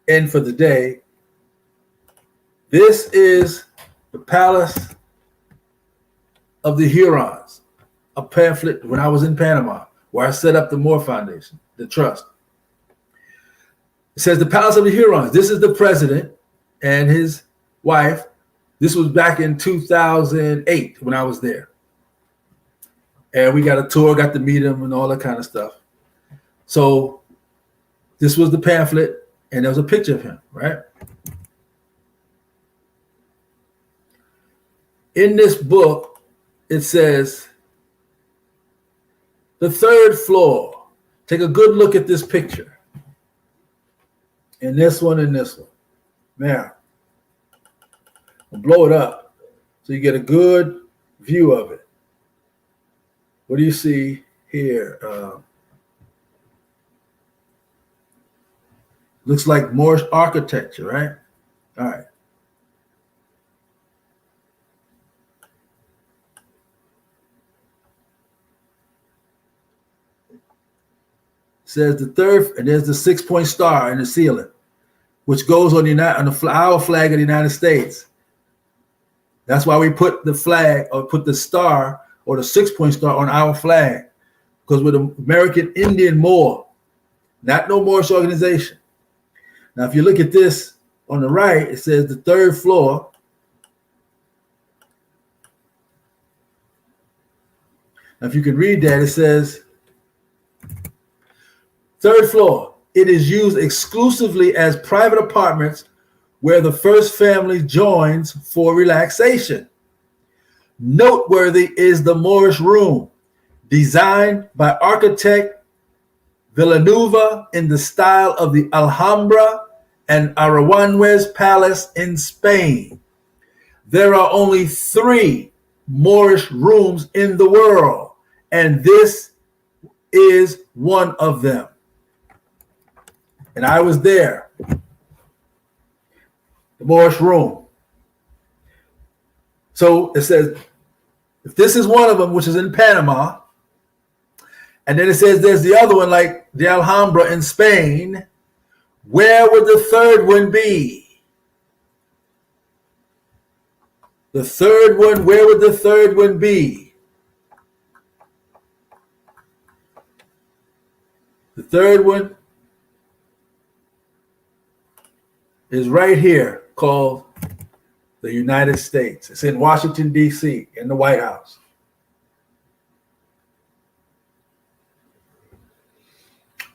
end for the day. This is the Palace of the Hurons, a pamphlet when I was in Panama, where I set up the Moore Foundation, the trust. It says the Palace of the Hurons. This is the president and his wife. This was back in 2008 when I was there. And we got a tour, got to meet him and all that kind of stuff. So this was the pamphlet, and there was a picture of him, right? In this book, it says, the third floor. Take a good look at this picture. And this one and this one. Now, I'll blow it up so you get a good view of it. What do you see here? Looks like Moorish architecture, right? All right. Says the third, and there's the 6-point star in the ceiling, which goes on our flag of the United States. That's why we put the flag or put the star or the 6-point star on our flag, because we're the American Indian Moor, not no Moorish organization. Now, if you look at this on the right, it says the third floor. Now, if you can read that, it says, third floor, it is used exclusively as private apartments where the first family joins for relaxation. Noteworthy is the Moorish room, designed by architect Villanueva in the style of the Alhambra and Arawanwes Palace in Spain. There are only 3 Moorish rooms in the world, and this is one of them. And I was there, the Moorish room. So it says If this is one of them, which is in Panama, and then it says there's the other one like the Alhambra in Spain, where would the third one be? The third one, where would the third one be? The third one is right here, called the United States. It's in Washington, D.C., in the White House.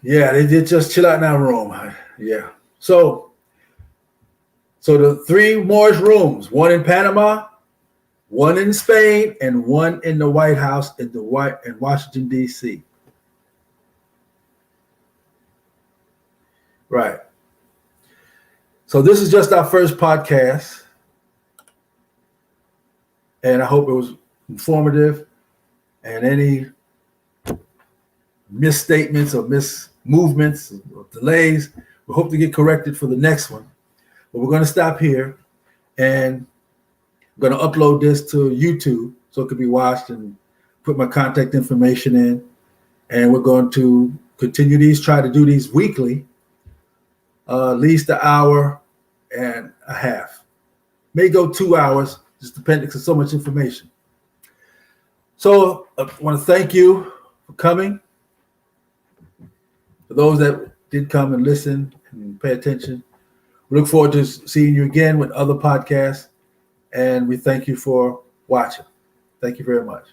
Yeah, they did just chill out in our room. Yeah. So the three more rooms, one in Panama, one in Spain, and one in the White House in Washington, D.C. Right. So this is just our first podcast. And I hope it was informative, and any misstatements or mismovements or delays, we hope to get corrected for the next one. But we're going to stop here, and I'm going to upload this to YouTube so it can be watched, and put my contact information in. And we're going to continue these, try to do these weekly, at least an hour and a half. May go 2 hours, just depending, because so much information. So I want to thank you for coming. For those that did come and listen and pay attention, we look forward to seeing you again with other podcasts, and we thank you for watching. Thank you very much.